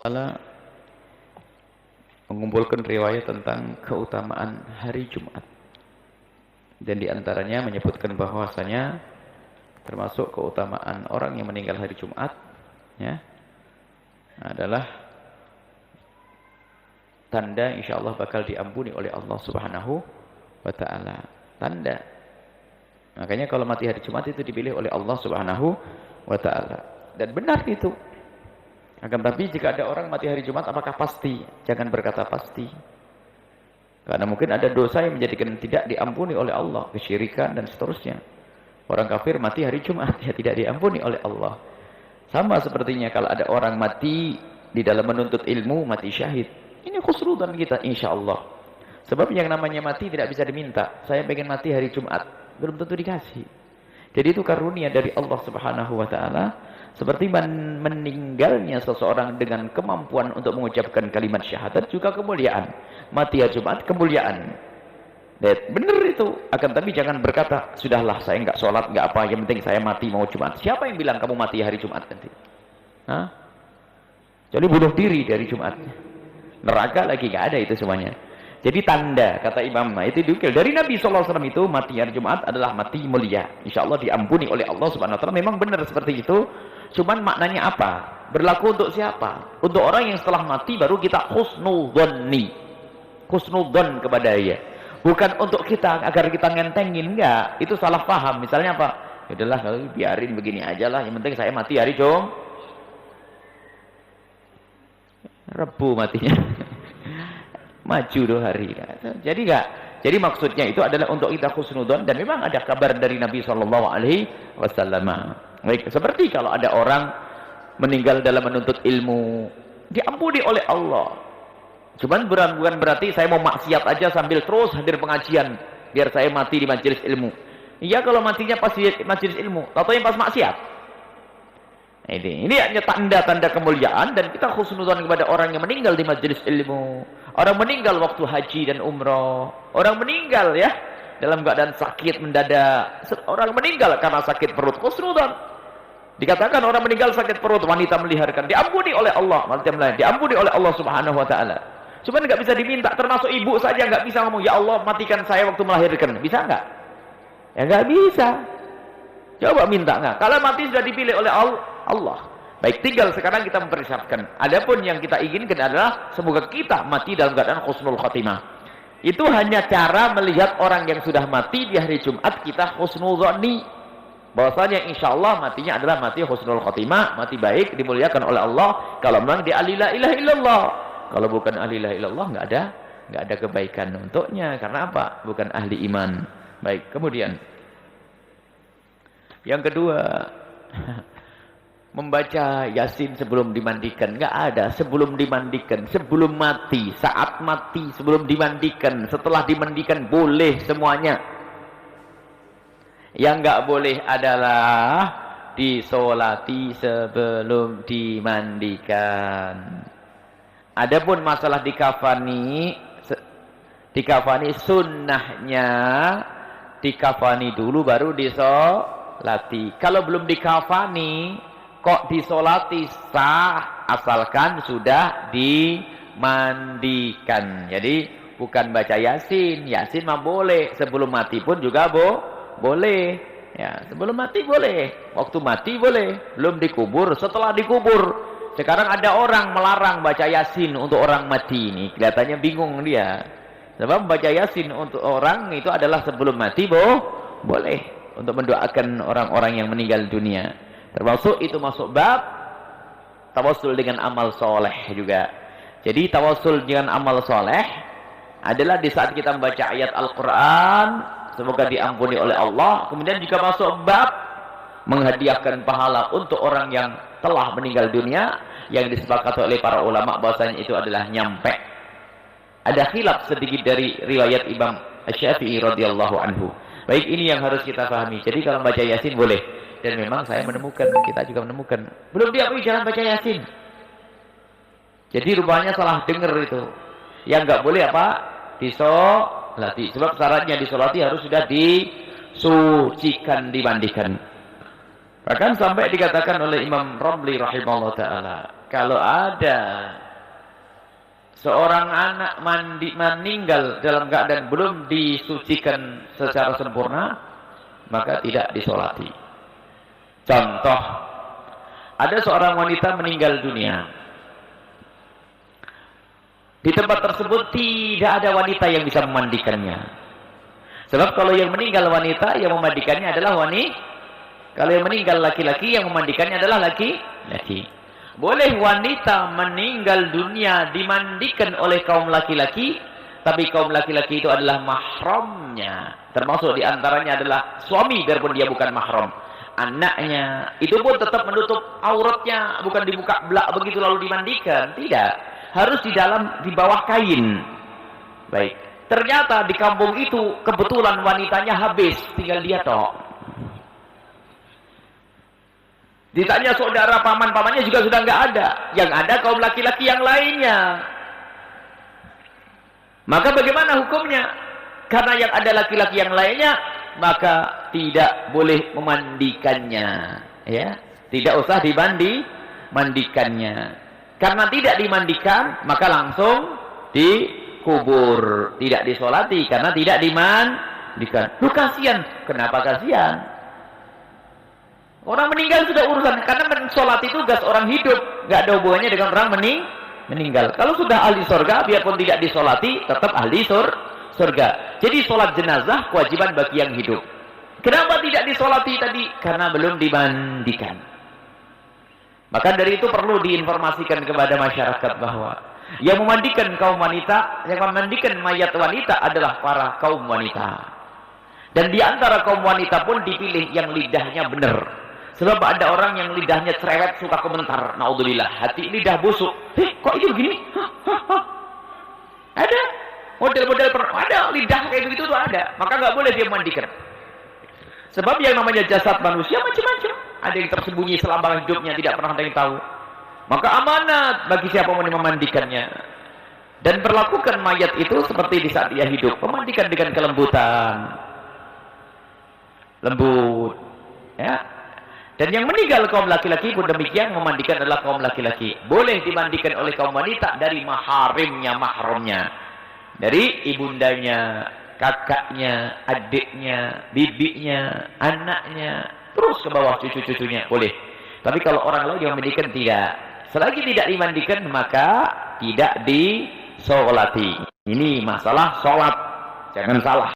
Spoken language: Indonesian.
Ta'ala mengumpulkan riwayat tentang keutamaan hari Jumat, dan diantaranya menyebutkan bahwasanya termasuk keutamaan orang yang meninggal hari Jumat ya, adalah tanda insyaallah bakal diampuni oleh Allah Subhanahu wa Ta'ala. Tanda. Makanya kalau mati hari Jumat itu dipilih oleh Allah Subhanahu wa Ta'ala, dan benar itu. Akan tapi jika ada orang mati hari Jumat, apakah pasti? Jangan berkata pasti. Karena mungkin ada dosa yang menjadikan tidak diampuni oleh Allah, kesyirikan dan seterusnya. Orang kafir mati hari Jumat, ya tidak diampuni oleh Allah. Sama sepertinya kalau ada orang mati di dalam menuntut ilmu, mati syahid. Ini khusnudzan kita insya Allah. Sebab yang namanya mati tidak bisa diminta. Saya pengen mati hari Jumat, belum tentu dikasih. Jadi itu karunia dari Allah Subhanahu wa Ta'ala. Seperti meninggalnya seseorang dengan kemampuan untuk mengucapkan kalimat syahadat juga kemuliaan. Mati hari Jumat kemuliaan. Benar itu. Akan tapi jangan berkata, sudahlah saya enggak sholat, enggak apa, yang penting saya mati mau Jumat. Siapa yang bilang kamu mati hari Jumat nanti? Hah? Jadi bunuh diri dari Jumat. Neraka lagi enggak ada itu semuanya. Jadi tanda, kata Imam, itu diukil dari Nabi SAW itu, mati hari Jumat adalah mati mulia. Insya Allah diampuni oleh Allah Subhanahu wa Ta'ala. Memang benar seperti itu. Cuman maknanya apa? Berlaku untuk siapa? Untuk orang yang setelah mati baru kita husnudzonni. Husnudzon kepada dia. Bukan untuk kita agar kita ngentengin, enggak. Itu salah paham. Misalnya apa? Yaudahlah, kalau biarin begini aja lah. Yang penting saya mati hari Jumat. Rebu matinya. Maju 2 hari. Jadi enggak. Jadi maksudnya itu adalah untuk kita husnudzon, dan memang ada kabar dari Nabi SAW. Baik, seperti kalau ada orang meninggal dalam menuntut ilmu, diampuni oleh Allah. Cuman bukan berarti saya mau maksiat aja sambil terus hadir pengajian biar saya mati di majelis ilmu. Iya, kalau matinya pas di majelis ilmu, atau yang pas maksiat. Ini hanya tanda-tanda kemuliaan, dan kita husnudzon kepada orang yang meninggal di majelis ilmu. Orang meninggal waktu haji dan umroh. Orang meninggal ya dalam keadaan sakit mendadak. Orang meninggal karena sakit perut, husnudzon. Dikatakan orang meninggal sakit perut, wanita melahirkan, diampuni oleh Allah. Diampuni oleh Allah Subhanahu wa Ta'ala. Cuma nggak bisa diminta, termasuk ibu saja nggak bisa ngomong, ya Allah matikan saya waktu melahirkan. Bisa nggak? Ya nggak bisa. Coba minta nggak? Kalau mati sudah dipilih oleh Allah. Baik, tinggal sekarang kita mempersiapkan. Adapun yang kita inginkan adalah semoga kita mati dalam keadaan husnul khotimah. Itu hanya cara melihat orang yang sudah mati di hari Jumat, kita husnudzonni. Bahwasanya insya Allah matinya adalah mati husnul khotimah, mati baik, dimuliakan oleh Allah. Kalau memang dia ahli la ilaha illallah. Kalau bukan ahli la ilaha illallah, nggak ada kebaikan untuknya. Karena apa? Bukan ahli iman. Baik, kemudian yang kedua, membaca Yasin sebelum dimandikan. Nggak ada sebelum dimandikan, sebelum mati, saat mati, sebelum dimandikan, setelah dimandikan, boleh semuanya. Yang nggak boleh adalah disolati sebelum dimandikan. Adapun masalah dikafani sunnahnya dikafani dulu baru disolati. Kalau belum dikafani kok disolati, sah asalkan sudah dimandikan. Jadi bukan baca Yasin. Yasin mah boleh, sebelum mati pun juga boleh. Ya, sebelum mati boleh, waktu mati boleh, belum dikubur, setelah dikubur. Sekarang ada orang melarang baca Yasin untuk orang mati ini. Kelihatannya bingung dia. Sebab baca Yasin untuk orang itu adalah sebelum mati boleh, untuk mendoakan orang-orang yang meninggal dunia. Termasuk itu masuk bab tawassul dengan amal soleh juga. Jadi tawassul dengan amal soleh adalah di saat kita membaca ayat Al-Quran, semoga diampuni oleh Allah. Kemudian juga masuk bab menghadiahkan pahala untuk orang yang telah meninggal dunia, yang disepakati oleh para ulama bahwasanya itu adalah nyampe. Ada khilaf sedikit dari riwayat Imam Syafi'i radhiyallahu anhu. Baik, ini yang harus kita pahami. Jadi kalau baca Yasin boleh. Dan memang saya menemukan, kita juga menemukan, belum diakui jangan baca Yasin. Jadi rupanya salah dengar itu. Yang nggak boleh apa? Disolati. Sebab syaratnya disolati harus sudah disucikan, dimandikan. Bahkan sampai dikatakan oleh Imam Ramli rahimahullah ta'ala, kalau ada seorang anak meninggal dalam keadaan belum disucikan secara sempurna, maka tidak disolati. Contoh, ada seorang wanita meninggal dunia. Di tempat tersebut tidak ada wanita yang bisa memandikannya. Sebab kalau yang meninggal wanita, yang memandikannya adalah wanita. Kalau yang meninggal laki-laki, yang memandikannya adalah laki-laki. Boleh wanita meninggal dunia dimandikan oleh kaum laki-laki, tapi kaum laki-laki itu adalah mahramnya. Termasuk diantaranya adalah suami, biarpun dia bukan mahram. Anaknya, itu pun tetap menutup auratnya, bukan dibuka belak begitu lalu dimandikan. Tidak, harus di bawah kain. Baik, ternyata di kampung itu kebetulan wanitanya habis, tinggal dia tok. Ditanya saudara, paman-pamannya juga sudah nggak ada. Yang ada kaum laki-laki yang lainnya. Maka bagaimana hukumnya? Karena yang ada laki-laki yang lainnya, maka tidak boleh memandikannya. Ya, tidak usah dimandikannya. Karena tidak dimandikan, maka langsung dikubur. Tidak disolati, karena tidak dimandikan. Lu kasihan. Kenapa kasihan? Orang meninggal sudah urusan, karena mensolati itu tugas orang hidup, nggak ada hubungannya dengan orang meninggal. Kalau sudah ahli surga, biarpun tidak disolati, tetap ahli surga. Jadi sholat jenazah kewajiban bagi yang hidup. Kenapa tidak disolati tadi? Karena belum dimandikan. Maka dari itu perlu diinformasikan kepada masyarakat bahwa yang memandikan kaum wanita, yang memandikan mayat wanita adalah para kaum wanita. Dan di antara kaum wanita pun dipilih yang lidahnya benar. Sebab ada orang yang lidahnya cerewet, suka komentar, naudzubillah, hati lidah busuk. Kok itu begini? Ada model-model, ada lidah kayak begitu tuh ada. Maka nggak boleh dia mandikan. Sebab yang namanya jasad manusia macam-macam. Ada yang tersembunyi selama hidupnya, tidak pernah ada yang tahu. Maka amanat bagi siapa mau memandikannya. Dan perlakukan mayat itu seperti di saat dia hidup. Memandikan dengan kelembutan, lembut, ya. Dan yang meninggal kaum laki-laki pun demikian, memandikan adalah kaum laki-laki. Boleh dimandikan oleh kaum wanita dari mahramnya. Dari ibundanya, kakaknya, adiknya, bibinya, anaknya, terus ke bawah cucu-cucunya, boleh. Tapi kalau orang lain yang memandikan tidak. Selagi tidak dimandikan, maka tidak disolati. Ini masalah sholat. Jangan salah.